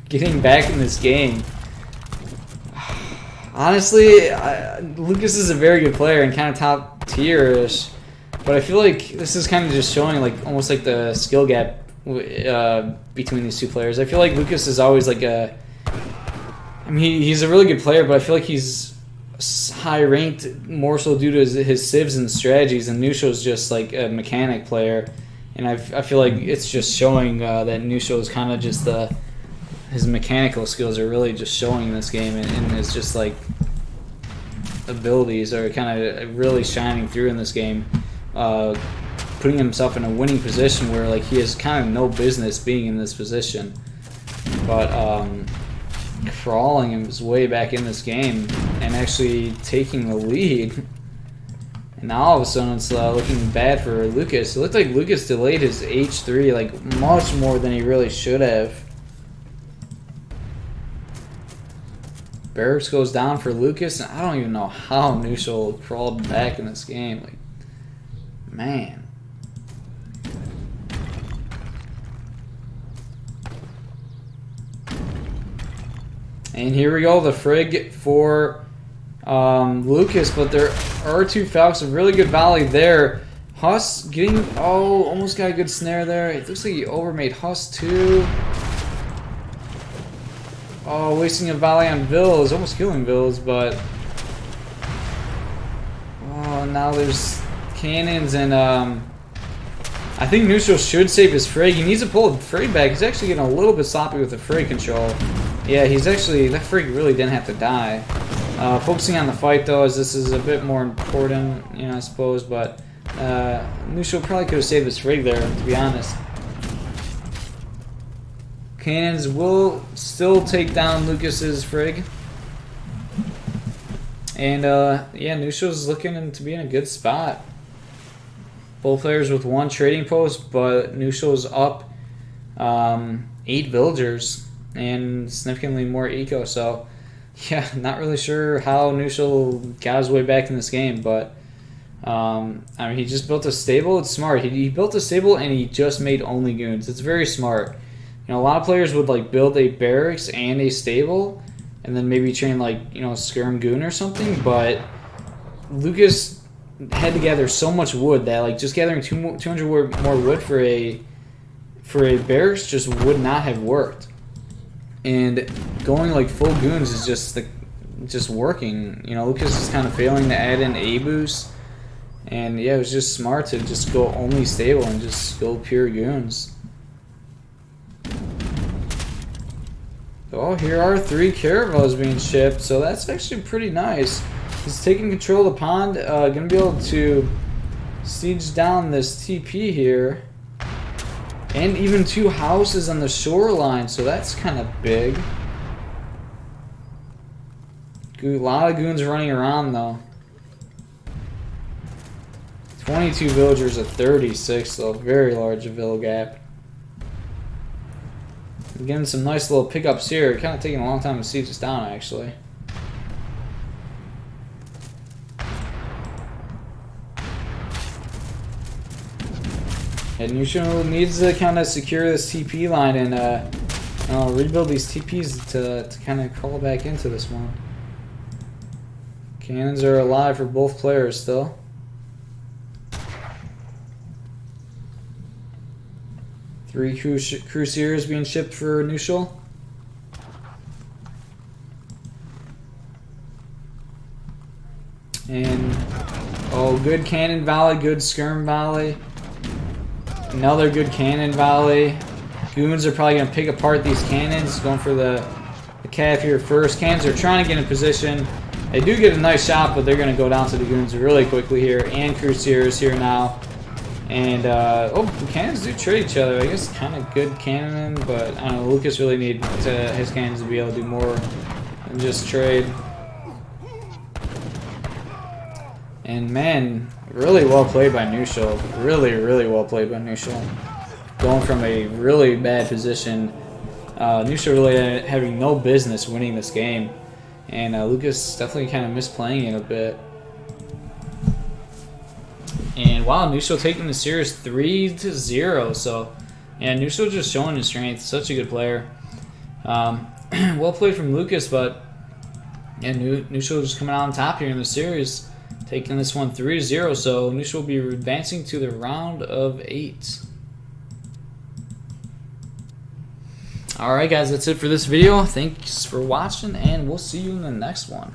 getting back in this game. Honestly, Lucas is a very good player and kind of top tier-ish, but I feel like this is kind of just showing like almost like the skill gap between these 2 players. I feel like Lucas is always like I mean, he's a really good player, but I feel like he's high ranked more so due to his civs and strategies, and Knuschel's just like a mechanic player, and I feel like it's just showing that Knuschel is kind of just his mechanical skills are really just showing in this game, and his just like abilities are kind of really shining through in this game, putting himself in a winning position where like he has kind of no business being in this position, but crawling his way back in this game and actually taking the lead. And now all of a sudden it's looking bad for Lucas. It looked like Lucas delayed his H3 like much more than he really should have. Barracks goes down for Lucas, and I don't even know how Knuschel crawled back in this game. Like, man. And here we go, the frig for Lucas, but there are 2 Falcons, a really good volley there. Huss getting, oh, almost got a good snare there. It looks like he overmade Huss too. Oh, wasting a volley on Vills, almost killing Vills, but oh, now there's cannons, and I think Knuschel should save his frig. He needs to pull the frig back. He's actually getting a little bit sloppy with the frig control. Yeah, he's actually, that frig really didn't have to die. Focusing on the fight though, as this is a bit more important, you know, I suppose, but Knuschel probably could have saved his frig there, to be honest. Cannons will still take down Lucas's frig. And yeah, Knuschel's looking to be in a good spot. Both players with 1 trading post, but Knuschel's up 8 villagers and significantly more eco. So yeah, not really sure how Knuschel got his way back in this game, but I mean, he just built a stable. It's smart. He built a stable and he just made only goons. It's very smart. You know, a lot of players would like build a barracks and a stable, and then maybe train like, you know, skirm goon or something. But Lucas had to gather so much wood that like just gathering 200 more wood for a barracks just would not have worked. And going like full goons is just working. You know, Lucas is kind of failing to add in A boost. And yeah, it was just smart to just go only stable and just go pure goons. Oh, here are 3 caravels being shipped, so that's actually pretty nice. He's taking control of the pond, gonna be able to siege down this TP here. And even 2 houses on the shoreline, so that's kind of big. A lot of goons running around though. 22 villagers at 36, so very large vill gap. Getting some nice little pickups here. Kind of taking a long time to siege this down, actually. And Knuschel needs to kind of secure this TP line and rebuild these TPs to kind of crawl back into this one. Cannons are alive for both players still. Three cruisers being shipped for Knuschel. And oh, good cannon volley, good skirm volley. Another good cannon volley. Goons are probably going to pick apart these cannons. Going for the cav here first. Cannons are trying to get in position. They do get a nice shot, but they're going to go down to the goons really quickly here. And cruisers here now. And, oh, the cannons do trade each other. I guess kind of good cannon, but I don't know, Lucas really needs his cannons to be able to do more than just trade. And, man, really well played by Knuschel. Really, really well played by Knuschel. Going from a really bad position. Knuschel really having no business winning this game. And Lucas definitely kind of misplaying it a bit. And wow, Knuschel taking the series 3-0. So, yeah, Knuschel just showing his strength. Such a good player. Well played from Lucas, but yeah, Knuschel just coming out on top here in the series, taking this one 3-0. So Knuschel will be advancing to the round of 8. Alright guys, that's it for this video. Thanks for watching, and we'll see you in the next one.